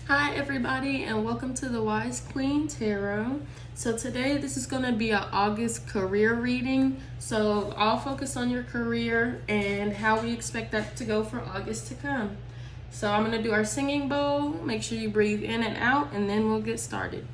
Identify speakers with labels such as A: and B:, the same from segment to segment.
A: Hi everybody, and welcome to the Wise Queen Tarot. So today this is going to be an August career reading. So I'll focus on your career and how we expect that to go for August to come. So I'm going to do our singing bowl. Make sure you breathe in and out, and then we'll get started.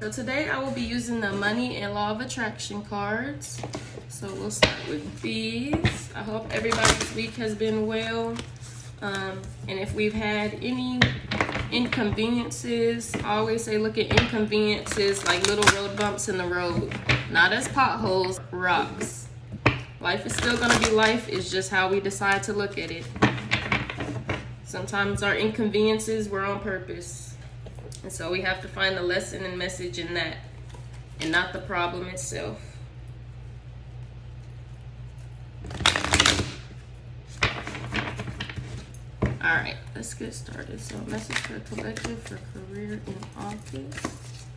A: So today I will be using the Money and Law of Attraction cards. So we'll start with these. I hope everybody's week has been well. And if we've had any inconveniences, I always say look at inconveniences like little road bumps in the road. Not as potholes, rocks. Life is still going to be life. It's just how we decide to look at it. Sometimes our inconveniences were on purpose. And so we have to find the lesson and message in that, and not the problem itself. All right, let's get started. So message for a collective for career in August.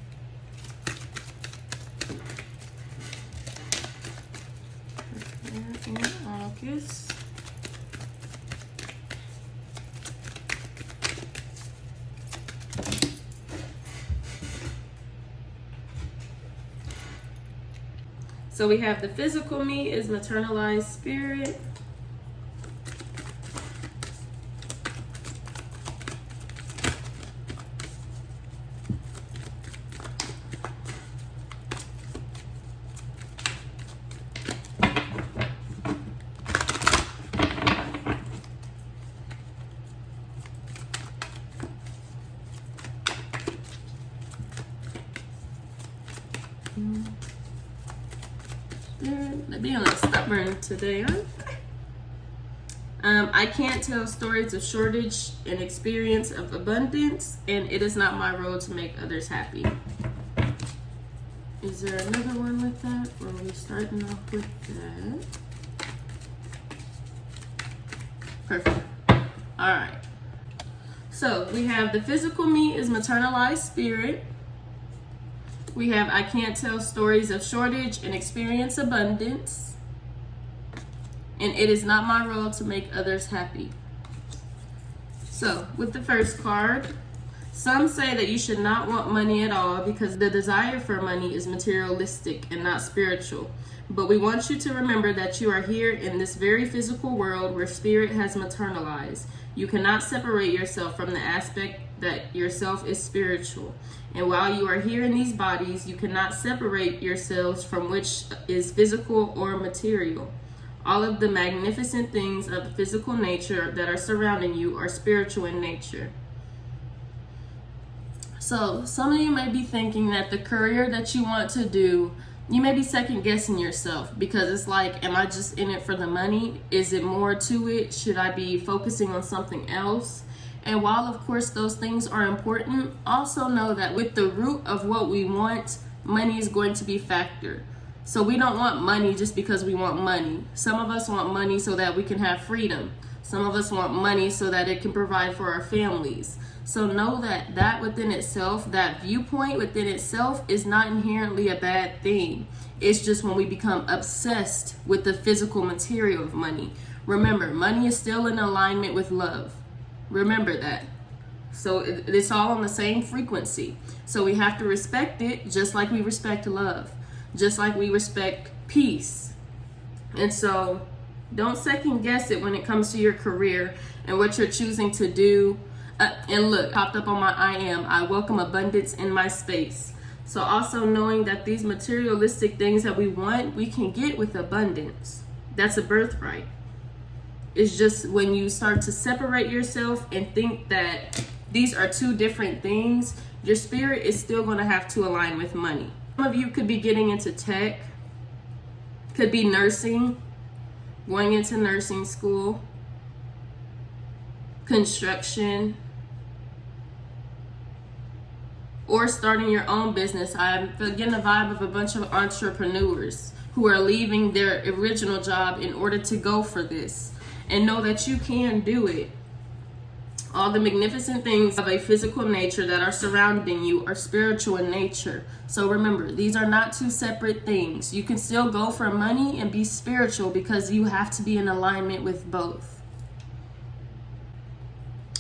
A: Career in August. So we have the physical me is maternalized spirit. They're being a little stubborn today, huh? I can't tell stories of shortage and experience of abundance, and it is not my role to make others happy. Is there another one with that? Or are we starting off with that? Perfect. All right. So we have the physical me is maternalized spirit. We have I can't tell stories of shortage and experience abundance. And it is not my role to make others happy. So with the first card, some say that you should not want money at all because the desire for money is materialistic and not spiritual. But we want you to remember that you are here in this very physical world where spirit has maternalized. You cannot separate yourself from the aspect that yourself is spiritual. And while you are here in these bodies, you cannot separate yourselves from which is physical or material. All of the magnificent things of the physical nature that are surrounding you are spiritual in nature. So some of you may be thinking that the career that you want to do, you may be second guessing yourself because it's like, am I just in it for the money? Is it more to it? Should I be focusing on something else? And while of course those things are important, also know that with the root of what we want, money is going to be factored. So we don't want money just because we want money. Some of us want money so that we can have freedom. Some of us want money so that it can provide for our families. So know that that within itself, that viewpoint within itself is not inherently a bad thing. It's just when we become obsessed with the physical material of money. Remember, money is still in alignment with love. Remember that. So it's all on the same frequency. So we have to respect it just like we respect love. Just like we respect peace. And so don't second guess it when it comes to your career and what you're choosing to do. And look, popped up on my I welcome abundance in my space. So also knowing that these materialistic things that we want, we can get with abundance. That's a birthright. It's just when you start to separate yourself and think that these are two different things, your spirit is still going to have to align with money. Some of you could be getting into tech, could be nursing, going into nursing school, construction, or starting your own business. I'm getting the vibe of a bunch of entrepreneurs who are leaving their original job in order to go for this, and know that you can do it. All the magnificent things of a physical nature that are surrounding you are spiritual in nature. So remember, these are not two separate things. You can still go for money and be spiritual, because you have to be in alignment with both.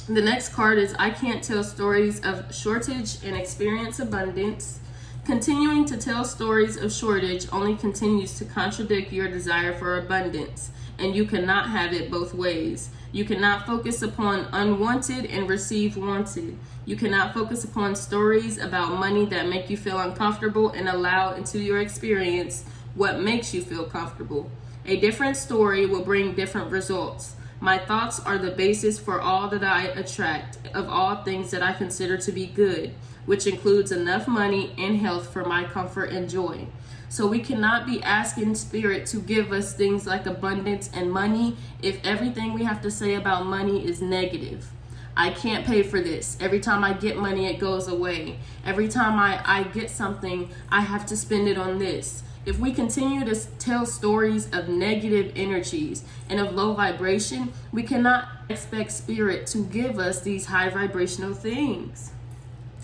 A: The next card is I can't tell stories of shortage and experience abundance. Continuing to tell stories of shortage only continues to contradict your desire for abundance, and you cannot have it both ways. You cannot focus upon unwanted and receive wanted. You cannot focus upon stories about money that make you feel uncomfortable and allow into your experience what makes you feel comfortable. A different story will bring different results. My thoughts are the basis for all that I attract, of all things that I consider to be good, which includes enough money and health for my comfort and joy. So we cannot be asking Spirit to give us things like abundance and money if everything we have to say about money is negative. I can't pay for this. Every time I get money, it goes away. Every time I get something, I have to spend it on this. If we continue to tell stories of negative energies and of low vibration, we cannot expect Spirit to give us these high vibrational things.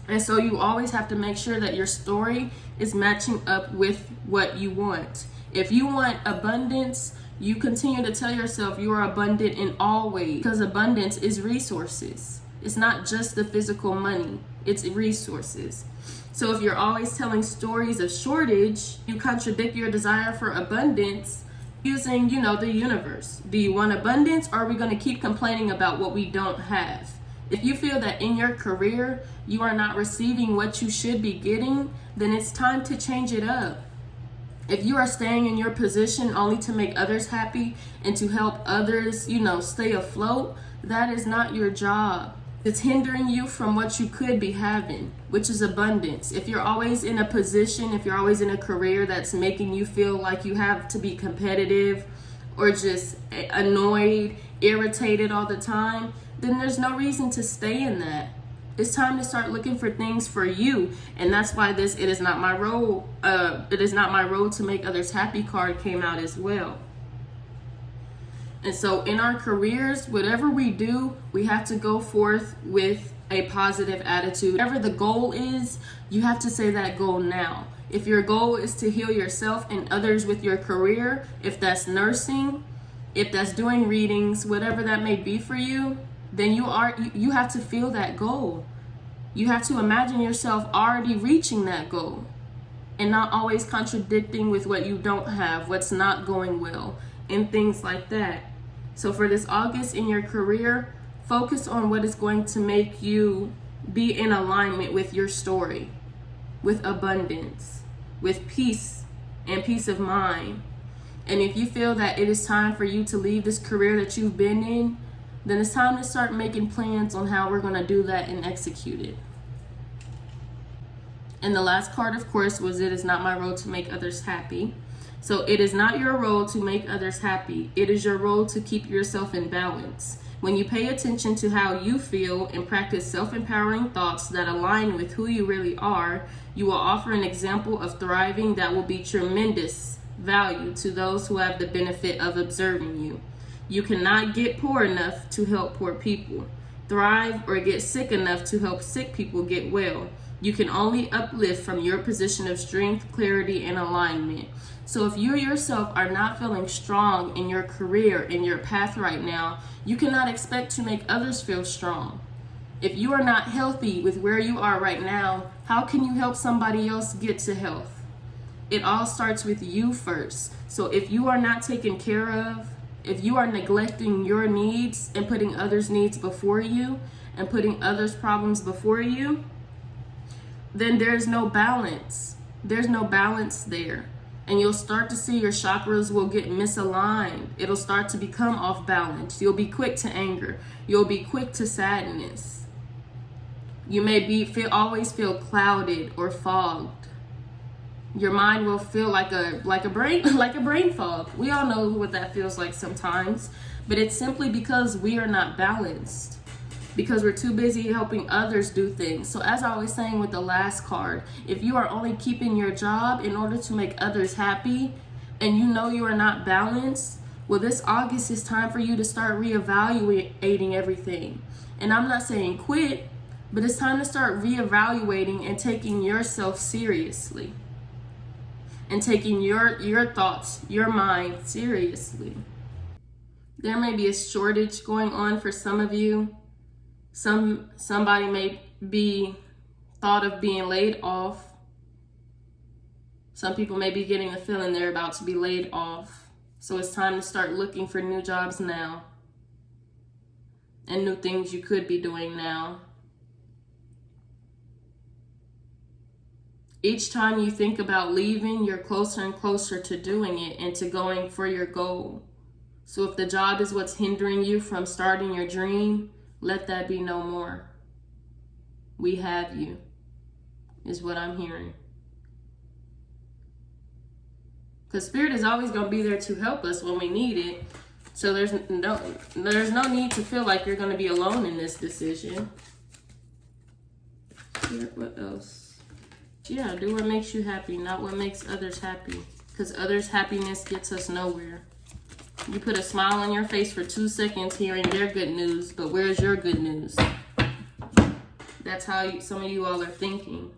A: And so you always have to make sure that your story is matching up with what you want. If you want abundance, you continue to tell yourself you are abundant in all ways, because abundance is resources. It's not just the physical money, it's resources. So if you're always telling stories of shortage, you contradict your desire for abundance using, the universe. Do you want abundance, or are we going to keep complaining about what we don't have? If you feel that in your career you are not receiving what you should be getting, then it's time to change it up. If you are staying in your position only to make others happy and to help others, stay afloat, that is not your job. It's hindering you from what you could be having, which is abundance. If you're always in a position, if you're always in a career that's making you feel like you have to be competitive or just annoyed, irritated all the time, then there's no reason to stay in that. It's time to start looking for things for you. And that's why it is not my role to make others happy card came out as well. And so in our careers, whatever we do, we have to go forth with a positive attitude. Whatever the goal is, you have to say that goal now. If your goal is to heal yourself and others with your career, if that's nursing, if that's doing readings, whatever that may be for you, then you have to feel that goal. You have to imagine yourself already reaching that goal and not always contradicting with what you don't have, what's not going well, and things like that. So for this August in your career, focus on what is going to make you be in alignment with your story, with abundance, with peace and peace of mind. And if you feel that it is time for you to leave this career that you've been in, then it's time to start making plans on how we're going to do that and execute it. And the last card, of course, was it is not my role to make others happy. So it is not your role to make others happy. It is your role to keep yourself in balance. When you pay attention to how you feel and practice self-empowering thoughts that align with who you really are, you will offer an example of thriving that will be tremendous value to those who have the benefit of observing you. You cannot get poor enough to help poor people, thrive, or get sick enough to help sick people get well. You can only uplift from your position of strength, clarity, and alignment. So if you yourself are not feeling strong in your career, in your path right now, you cannot expect to make others feel strong. If you are not healthy with where you are right now, how can you help somebody else get to health? It all starts with you first. So if you are not taken care of, if you are neglecting your needs and putting others' needs before you and putting others' problems before you, then there's no balance. There's no balance there. And you'll start to see your chakras will get misaligned. It'll start to become off balance. You'll be quick to anger. You'll be quick to sadness. You may always feel clouded or fogged. Your mind will feel like a brain like a brain fog. We all know what that feels like sometimes, but it's simply because we are not balanced, because we're too busy helping others do things. So as I was saying with the last card, if you are only keeping your job in order to make others happy and you know you are not balanced, well, this August is time for you to start reevaluating everything. And I'm not saying quit, but it's time to start reevaluating and taking yourself seriously. And taking your thoughts, your mind seriously. There may be a shortage going on for some of you. Somebody may be thought of being laid off. Some people may be getting the feeling they're about to be laid off. So it's time to start looking for new jobs now. And new things you could be doing now. Each time you think about leaving, you're closer and closer to doing it and to going for your goal. So if the job is what's hindering you from starting your dream, let that be no more. We have you, is what I'm hearing. Because Spirit is always going to be there to help us when we need it. So there's no need to feel like you're going to be alone in this decision. What else? Yeah, do what makes you happy, not what makes others happy. Because others' happiness gets us nowhere. You put a smile on your face for 2 seconds hearing their good news, but where's your good news? That's how some of you all are thinking.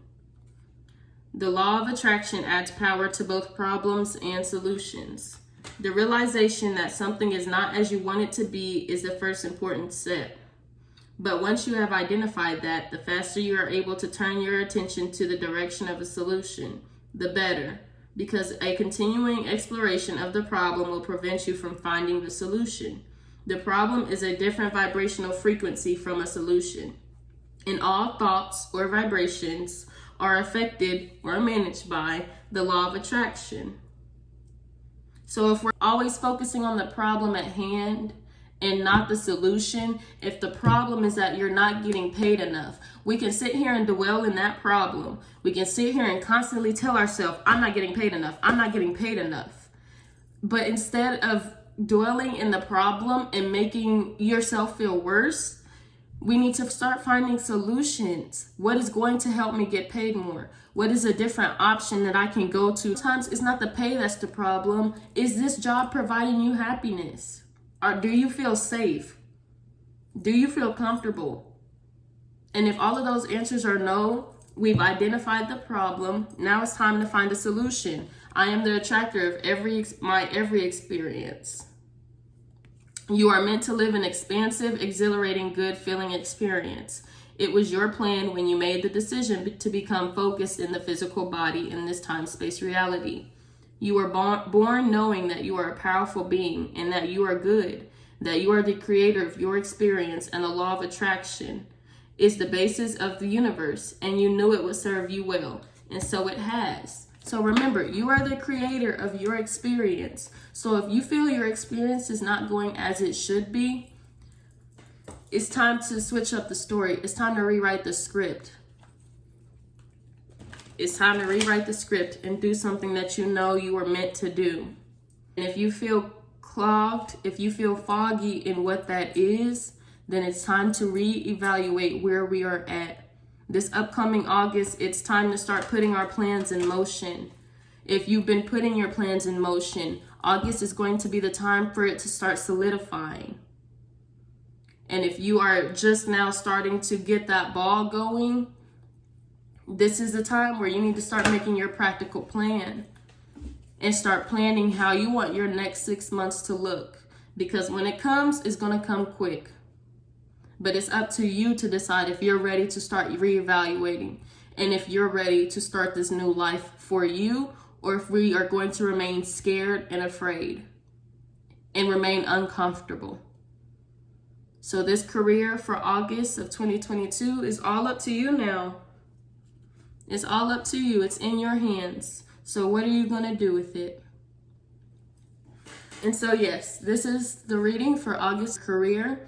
A: The law of attraction adds power to both problems and solutions. The realization that something is not as you want it to be is the first important step. But once you have identified that, the faster you are able to turn your attention to the direction of a solution, the better, because a continuing exploration of the problem will prevent you from finding the solution. The problem is a different vibrational frequency from a solution, and all thoughts or vibrations are affected or managed by the law of attraction. So if we're always focusing on the problem at hand, and not the solution, if the problem is that you're not getting paid enough, we can sit here and dwell in that problem. We can sit here and constantly tell ourselves, I'm not getting paid enough. I'm not getting paid enough. But instead of dwelling in the problem and making yourself feel worse, we need to start finding solutions. What is going to help me get paid more? What is a different option that I can go to? Sometimes it's not the pay that's the problem. Is this job providing you happiness? Or do you feel safe? Do you feel comfortable? And if all of those answers are no, we've identified the problem. Now it's time to find a solution. I am the attractor of my every experience. You are meant to live an expansive, exhilarating, good feeling experience. It was your plan when you made the decision to become focused in the physical body in this time-space reality. You were born knowing that you are a powerful being and that you are good, that you are the creator of your experience, and the law of attraction is the basis of the universe, and you knew it would serve you well, and so it has. So remember, you are the creator of your experience. So if you feel your experience is not going as it should be, it's time to switch up the story. It's time to rewrite the script. It's time to rewrite the script and do something that you know you were meant to do. And if you feel clogged, if you feel foggy in what that is, then it's time to reevaluate where we are at. This upcoming August, it's time to start putting our plans in motion. If you've been putting your plans in motion, August is going to be the time for it to start solidifying. And if you are just now starting to get that ball going, this is the time where you need to start making your practical plan and start planning how you want your next 6 months to look. Because when it comes, it's going to come quick. But it's up to you to decide if you're ready to start reevaluating and if you're ready to start this new life for you, or if we are going to remain scared and afraid and remain uncomfortable. So this career for August of 2022 is all up to you now. It's all up to you. It's in your hands. So what are you going to do with it? And so yes, this is the reading for August career.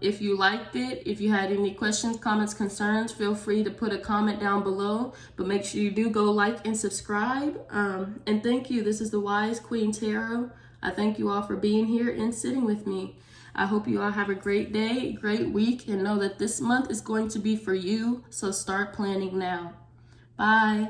A: If you liked it, if you had any questions, comments, concerns, feel free to put a comment down below. But make sure you do go like and subscribe. And thank you. This is the Wise Queen Tarot. I thank you all for being here and sitting with me. I hope you all have a great day, great week, and know that this month is going to be for you. So start planning now. Bye.